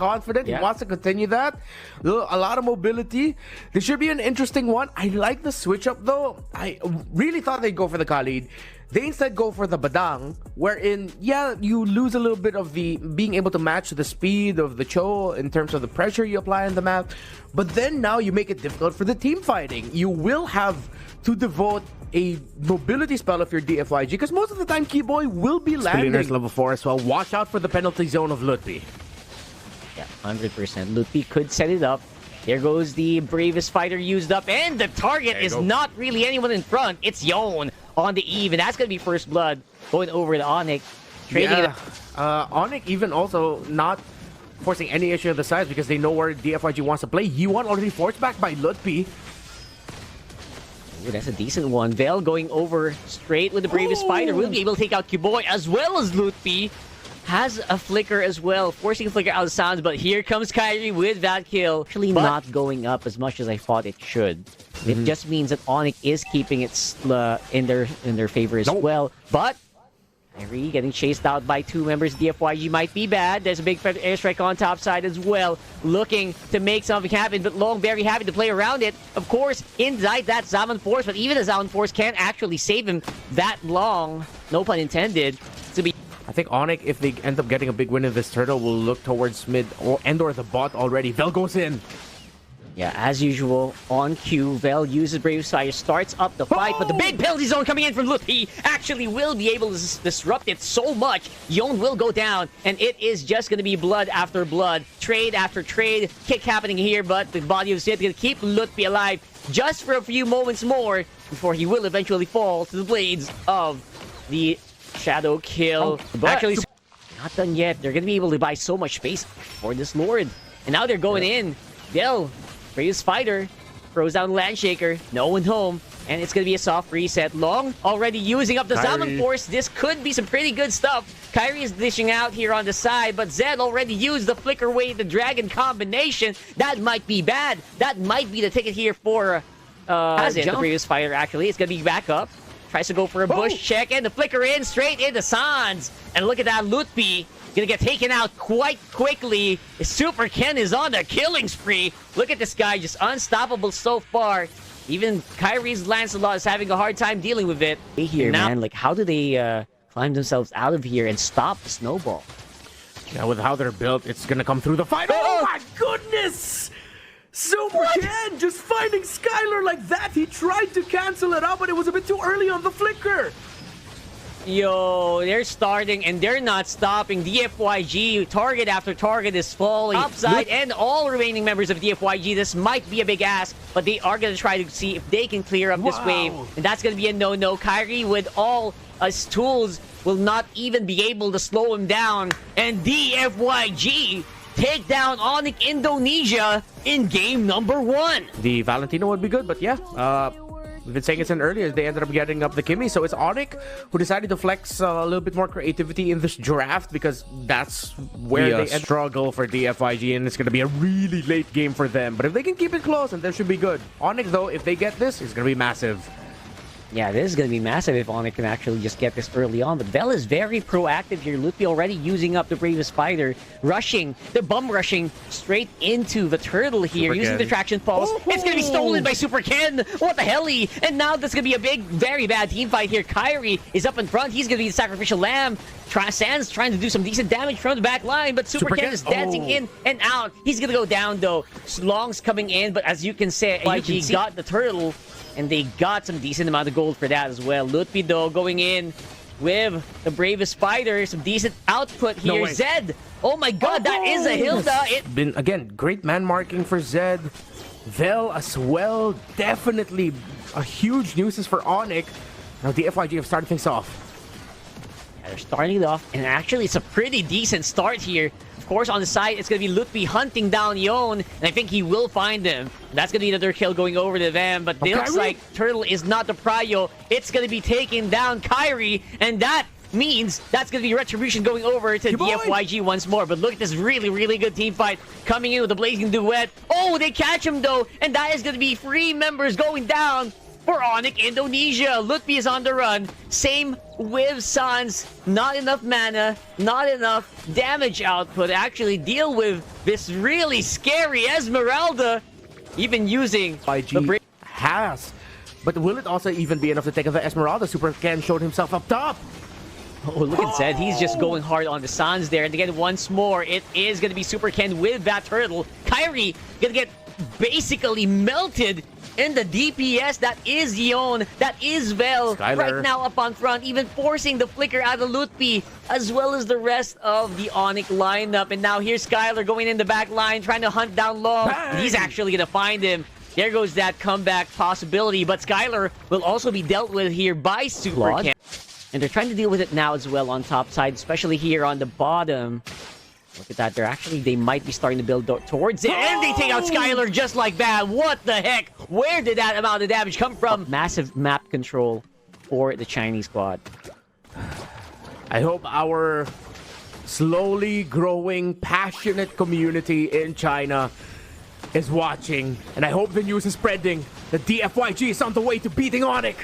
confident. He wants to continue that. A lot of mobility. This should be an interesting one. I like the switch up though. I really thought they'd go for the Khalid. They instead go for the Badang, wherein, yeah, you lose a little bit of the being able to match the speed of the Cho in terms of the pressure you apply on the map. But then now you make it difficult for the team fighting. You will have to devote a mobility spell if you're DFYG, because most of the time Keyboy will be landing. Level 4 as well. Watch out for the penalty zone of Lutpi. Yeah, 100%. Lutpi could set it up. There goes the bravest fighter used up, and the target is not really anyone in front. It's Yon on the eve, and that's going to be first blood going over to Onyx. Onyx even also not forcing any issue of the sides because they know where DFYG wants to play. Yuan already forced back by Lutpi. Ooh, that's a decent one. Vel going over straight with the bravest fighter. Will be able to take out Keyboy as well as Lutpi. Has a flicker as well, forcing a flicker out of sounds, but here comes Kyrie with that kill. Actually not going up as much as I thought it should. It just means that Onyx is keeping it in their favor as well. But Kyrie getting chased out by two members. DFYG might be bad. There's a big airstrike on top side as well, looking to make something happen, but Long very happy to play around it. Of course, inside that Zaman Force, but even the Zaman Force can't actually save him that long, no pun intended, to be. I think Onyx, if they end up getting a big win in this turtle, will look towards mid or the bot already. Vel goes in. Yeah, as usual, on cue, Vel uses Brave Fire, starts up the fight, but the big penalty zone coming in from Lutpi actually will be able to disrupt it so much. Yon will go down, and it is just going to be blood after blood, trade after trade, kick happening here, but the body of Sid going to keep Lutpi alive just for a few moments more before he will eventually fall to the blades of the Shadow kill. Actually, not done yet. They're going to be able to buy so much space for this Lord. And now they're going in. Del, Bravest Fighter, throws down Landshaker. No one home. And it's going to be a soft reset. Long already using up the Zaman Force. This could be some pretty good stuff. Kyrie is dishing out here on the side, but Zed already used the Flicker Wave, the Dragon combination. That might be bad. That might be the ticket here for the Bravest Fighter, actually. It's going to be back up. Tries to go for a bush check, and the flicker in, straight into Sans. And look at that, Lutpi gonna get taken out quite quickly. Super Ken is on the killing spree. Look at this guy, just unstoppable so far. Even Kyrie's Lancelot is having a hard time dealing with it. Here, now, man, like, how do they climb themselves out of here and stop the snowball? Yeah, with how they're built, it's gonna come through the fight. Oh my goodness! Super Ken just finding Skylar like that. He tried to cancel it out, but it was a bit too early on the flicker. Yo, they're starting and they're not stopping. DFYG, target after target is falling. Upside and all remaining members of DFYG. This might be a big ask, but they are going to try to see if they can clear up this wave. And that's going to be a no-no. Kyrie, with all his tools, will not even be able to slow him down. And DFYG take down Onyx Indonesia in game number 1. The Valentino would be good, but yeah, we've been saying it earlier, they ended up getting up the Kimmy, so it's Onyx who decided to flex a little bit more creativity in this draft, because that's where they struggle for DFYG, and it's going to be a really late game for them. But if they can keep it close, and they should be good. Onyx, though, if they get this, it's going to be massive. Yeah, this is going to be massive if Onyx can actually just get this early on. But Vel is very proactive here. Lutpi already using up the Bravest Fighter. Rushing. They're bum rushing straight into the turtle here. Using the traction pulse. It's going to be stolen by Super Ken. What the hell? And now that's going to be a big, very bad team fight here. Kyrie is up in front. He's going to be the sacrificial lamb. Sans trying to do some decent damage from the back line, but Super Ken is dancing in and out. He's going to go down, though. Long's coming in, but as you can see, YG got the turtle. And they got some decent amount of gold for that as well. Lutpi, though, going in with the Bravest Fighter. Some decent output here. Zed! Oh my god, that is a Hilda! It's been, again, great man marking for Zed. Vel as well. Definitely a huge nuisance for Onyx. Now the DFYG have started things off. Yeah, they're starting it off, and actually it's a pretty decent start here. Of course, on the side, it's going to be Lutpi hunting down Yon, and I think he will find him. That's going to be another kill going over to them, but it looks like Turtle is not the prio. It's going to be taking down Kyrie, and that means that's going to be Retribution going over to DFYG once more. But look at this really, really good team fight coming in with the Blazing Duet. Oh, they catch him, though, and that is going to be 3 members going down. for ONIC Indonesia. Lutfi is on the run. Same with Sans. Not enough mana, not enough damage output to actually deal with this really scary Esmeralda. Even using YG has. But will it also even be enough to take out the Esmeralda? Super Ken showed himself up top. Oh, look at Zed. He's just going hard on the Sans there. And again, once more, it is going to be Super Ken with that turtle. Kyrie going to get basically melted in the DPS. That is Yon. That is Vel. Skylar. Right now up on front, even forcing the flicker out of Lutfi, as well as the rest of the ONIC lineup. And now here's Skylar going in the back line, trying to hunt down Long. Bang! He's actually going to find him. There goes that comeback possibility. But Skylar will also be dealt with here by Super Ken. And they're trying to deal with it now as well on top side, especially here on the bottom. Look at that. They might be starting to build towards it. And they take out Skylar just like that. What the heck? Where did that amount of damage come from? Massive map control for the Chinese squad. I hope our slowly growing, passionate community in China is watching. And I hope the news is spreading that DFYG is on the way to beating ONIC.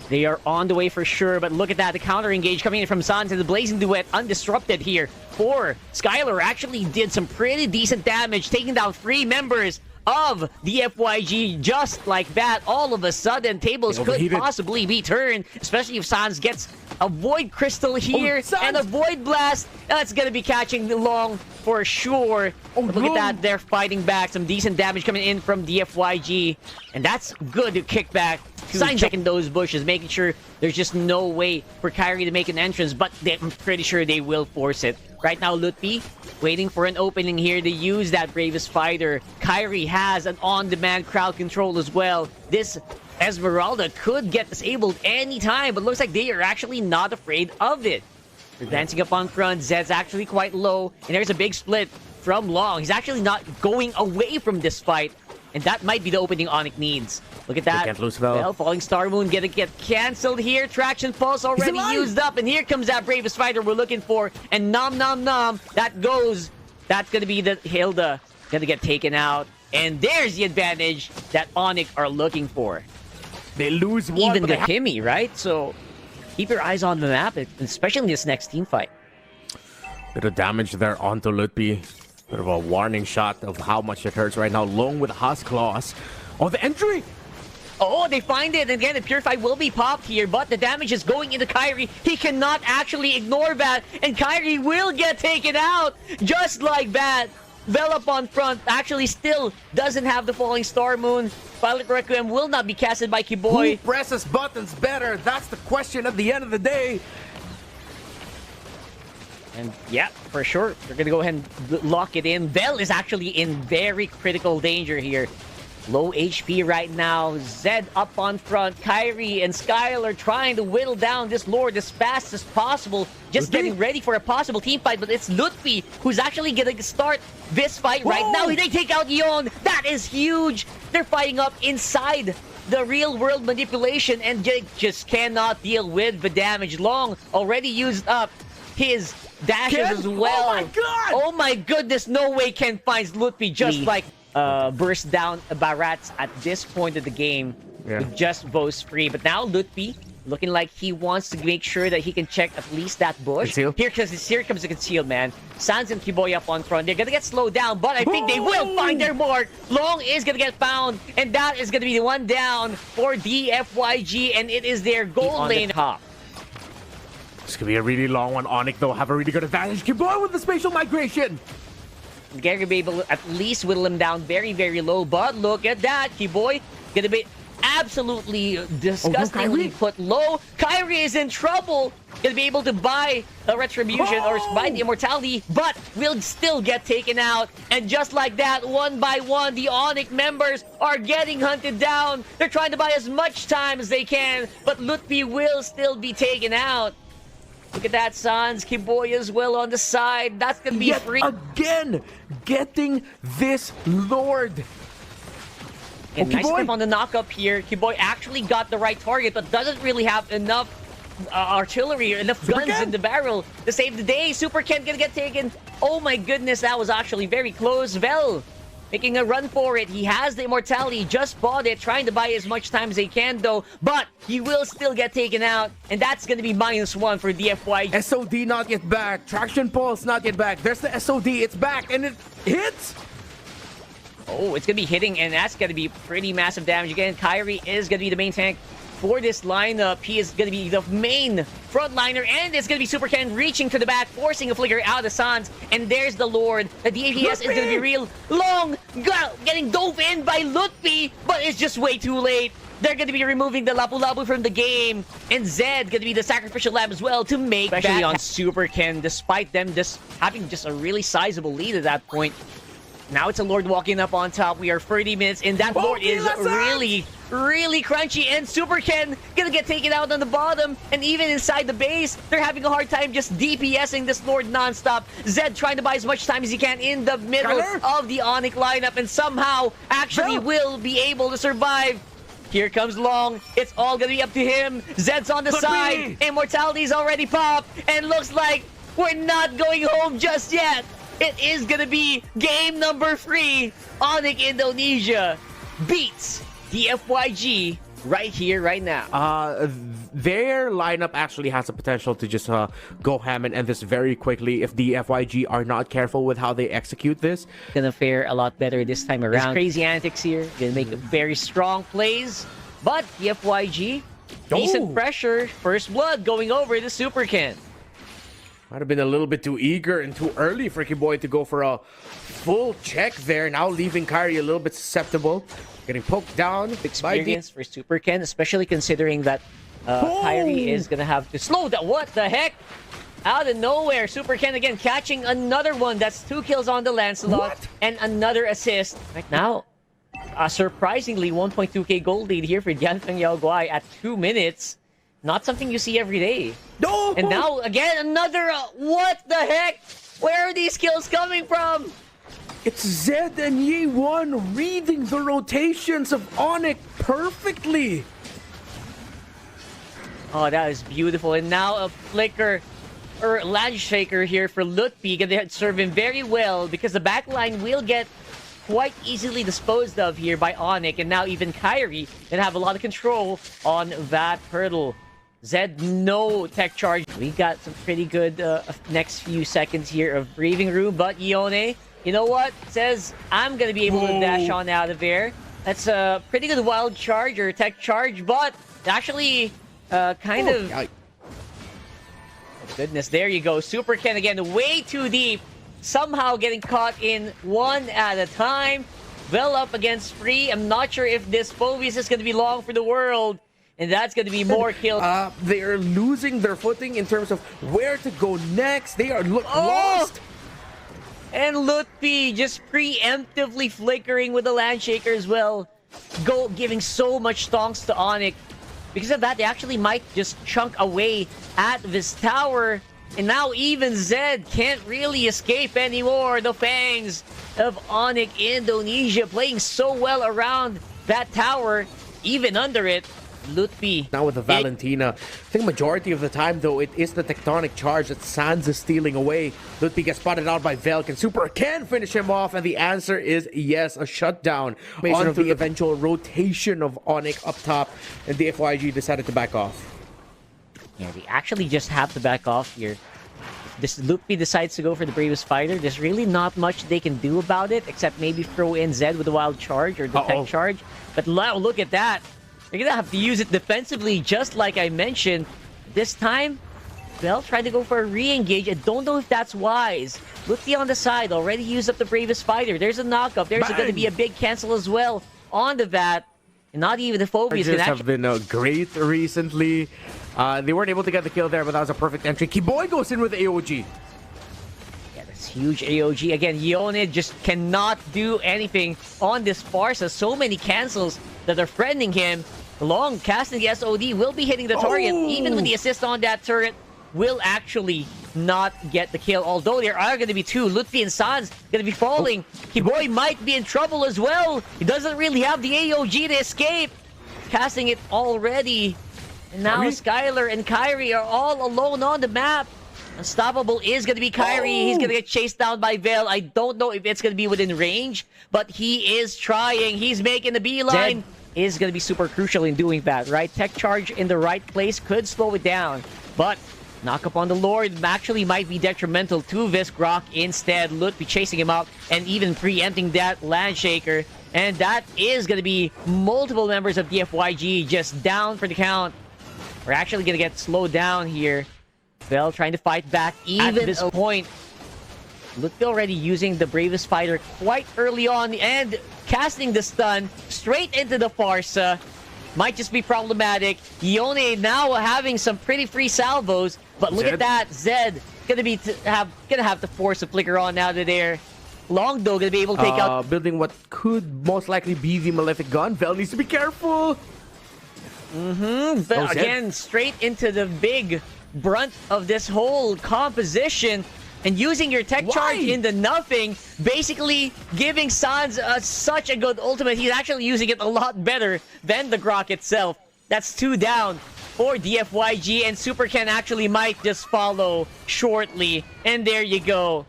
They are on the way for sure, but look at that. The counter engage coming in from Sans and the Blazing Duet undisrupted here for Skylar. Actually did some pretty decent damage, taking down 3 members of the DFYG just like that. All of a sudden, tables could possibly be turned, especially if Sans gets a Void Crystal here and a Void Blast. That's going to be catching Long for sure. But look at that. They're fighting back. Some decent damage coming in from DFYG. And that's good to kick back. Sign checking those bushes, making sure there's just no way for Kyrie to make an entrance, but I'm pretty sure they will force it. Right now, Lutfi waiting for an opening here to use that Bravest Fighter. Kyrie has an on-demand crowd control as well. This Esmeralda could get disabled anytime, but looks like they are actually not afraid of it. They're dancing up on front. Zed's actually quite low, and there's a big split from Long. He's actually not going away from this fight, and that might be the opening ONIC needs. Look at that. Can't lose Vel. Falling Star Moon gonna get cancelled here. Traction Pulse already used up. And here comes that Bravest Fighter we're looking for. And nom nom nom. That goes. That's gonna be the Hilda. Gonna get taken out. And there's the advantage that ONIC are looking for. They lose one. Even the Timmy, right? So keep your eyes on the map, especially in this next team fight. Bit of damage there onto Lutfi. Bit of a warning shot of how much it hurts right now. Long with Husk Claws. Oh, the entry! Oh, they find it. Again, the Purify will be popped here, but the damage is going into Kyrie. He cannot actually ignore that, and Kyrie will get taken out just like that. Vel up on front actually still doesn't have the Falling Star Moon. Violet Requiem will not be casted by Kiboy. Who presses buttons better? That's the question at the end of the day. And yeah, for sure, they're going to go ahead and lock it in. Vel is actually in very critical danger here. Low HP right now. Zed up on front. Kyrie and Skylar trying to whittle down this Lord as fast as possible. Just getting ready for a possible team fight. But it's Lutfi who's actually going to start this fight right now. They take out Yon. That is huge. They're fighting up inside the real world manipulation. And Jake just cannot deal with the damage. Long already used up his dashes as well. Oh my god! Oh my goodness. No way Ken finds Lutfi just like... burst down Barats at this point of the game with just Vos free. But now Lutfi looking like he wants to make sure that he can check at least that bush. Here comes the concealed, man. Sans and Kiboy up on front. They're gonna get slowed down, but I think they will find their mark. Long is gonna get found, and that is gonna be the one down for DFYG, and it is their goal lane top. This could be a really long one. ONIC, though, have a really good advantage. Kiboy with the spatial migration. Gary be able to at least whittle him down very, very low. But look at that. Kiboy gonna be absolutely disgustingly put low. Kyrie is in trouble. Gonna be able to buy a retribution or buy the immortality, but will still get taken out. And just like that, one by one, the ONIC members are getting hunted down. They're trying to buy as much time as they can, but Lutfi will still be taken out. Look at that, Sans. Kiboy as well on the side. That's going to be free. Again, getting this Lord. And nice step on the knock-up here. Kiboy actually got the right target, but doesn't really have enough artillery or enough guns in the barrel to save the day. Super Ken gonna get taken. Oh my goodness, that was actually very close. Vel making a run for it. He has the immortality, just bought it, trying to buy as much time as he can though, but he will still get taken out, and that's gonna be -1 for DFYG. SOD not yet back. Traction pulse not yet back. There's the SOD. It's back and it hits. Oh, it's gonna be hitting, and that's gonna be pretty massive damage. Again, Kyrie is gonna be the main tank for this lineup. He is gonna be the main frontliner, and it's gonna be Super Ken reaching to the back, forcing a flicker out of Sans. And there's the Lord. The DPS is gonna be real long, getting dove in by Lutfi, but it's just way too late. They're gonna be removing the Lapu Lapu from the game, and Zed gonna be the sacrificial lamb as well to make especially on Super Ken, despite them just having just a really sizable lead at that point. Now it's a Lord walking up on top. We are 30 minutes, and that Lord is really crunchy. And Super Ken gonna get taken out on the bottom. And even inside the base, they're having a hard time just DPSing this Lord nonstop. Zed trying to buy as much time as he can in the middle of the Onyx lineup, and somehow actually will be able to survive. Here comes Long. It's all gonna be up to him. Zed's on the side. Immortality's already popped. And looks like we're not going home just yet. It is gonna be game number 3. ONIC Indonesia beats DFYG right here, right now. Their lineup actually has the potential to just go ham and end this very quickly if DFYG are not careful with how they execute this. Gonna fare a lot better this time around. There's crazy antics here. Gonna make very strong plays. But DFYG, decent pressure. First blood going over to Super Ken. Might have been a little bit too eager and too early for Kiboy to go for a full check there. Now leaving Kyrie a little bit susceptible. Getting poked down. Experience for Super Ken, especially considering that Kyrie is going to have to slow down. What the heck? Out of nowhere, Super Ken again catching another one. That's 2 kills on the Lancelot and another assist. Right now, surprisingly, 1.2k gold lead here for Dian Feng Yao Guai at 2 minutes. Not something you see every day. No! And now, again, another... what the heck? Where are these kills coming from? It's Zed and Ye1 reading the rotations of ONIC perfectly. Oh, that is beautiful. And now a flicker, or Landshaker here for Lutfi. Gonna serve him very well because the backline will get quite easily disposed of here by ONIC. And now even Kyrie gonna have a lot of control on that hurdle. Zed, no tech charge. We got some pretty good next few seconds here of breathing room, but Ione, you know what? Says, I'm gonna be able to dash on out of there. That's a pretty good wild charge or tech charge, but actually kind of... Oh, goodness, there you go. Super Ken again, way too deep. Somehow getting caught in one at a time. Well up against Free. I'm not sure if this Phobius is gonna be long for the world. And that's going to be more kills. They are losing their footing in terms of where to go next. They are lost. And Lutfi just preemptively flickering with the Landshaker as well. Giving so much stonks to ONIC. Because of that, they actually might just chunk away at this tower. And now even Zed can't really escape anymore. The fangs of ONIC Indonesia playing so well around that tower, even under it. Lutfi. Now with the Valentina. I think majority of the time, though, it is the tectonic charge that Sans is stealing away. Lutfi gets spotted out by Velk, and Super can finish him off, and the answer is yes, a shutdown. Onto the eventual rotation of ONIC up top, and the DFYG decided to back off. Yeah, they actually just have to back off here. This Lutfi decides to go for the bravest fighter. There's really not much they can do about it, except maybe throw in Zed with a wild charge or the tech charge. But now look at that. They're gonna have to use it defensively, just like I mentioned. This time, Bell tried to go for a re-engage. I don't know if that's wise. Lutfi on the side, already used up the bravest fighter. There's a knockup. There's gonna be a big cancel as well on the VAT. And not even the Phobias can have been great recently. They weren't able to get the kill there, but that was a perfect entry. Kiboy goes in with AOG. Yeah, that's huge AOG. Again, Ione just cannot do anything on this Farsa. So many cancels that are friending him. Long casting the SOD will be hitting the target. Even with the assist on that turret, will actually not get the kill. Although there are going to be 2. Lutfi and Sans going to be falling. Kiboy might be in trouble as well. He doesn't really have the AOG to escape. Casting it already. And now Skylar and Kyrie are all alone on the map. Unstoppable is going to be Kyrie. He's going to get chased down by Vel. I don't know if it's going to be within range, but he is trying. He's making the beeline. Is going to be super crucial in doing that, right? Tech charge in the right place could slow it down, but knock up on the Lord actually might be detrimental to Visgrok. Instead, Lut be chasing him up and even preempting that Landshaker. And that is going to be multiple members of DFYG just down for the count. We're actually going to get slowed down here. Vel trying to fight back even at this point. Lutfi already using the bravest fighter quite early on and casting the stun straight into the Farsa. Might just be problematic. Yone now having some pretty free salvos, but look at that. Zed gonna have to force a flicker on out of there. Longdo gonna be able to take out, building what could most likely be the Malefic gun. Vel needs to be careful. But again, straight into the big brunt of this whole composition. And using your tech charge into nothing, basically giving Sans such a good ultimate. He's actually using it a lot better than the Grok itself. That's 2 down for DFYG, and Super Ken actually might just follow shortly. And there you go.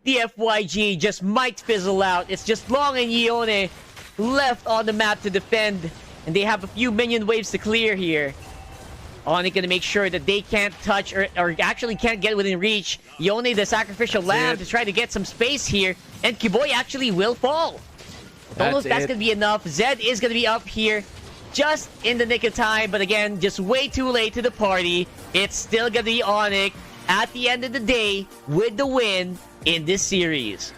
DFYG just might fizzle out. It's just Long and Yone left on the map to defend. And they have a few minion waves to clear here. ONIC gonna make sure that they can't touch or actually can't get within reach. Yone, the sacrificial lamb, to try to get some space here. And Kiboy actually will fall. Don't know if that's gonna be enough. Zed is gonna be up here just in the nick of time. But again, just way too late to the party. It's still gonna be ONIC at the end of the day with the win in this series.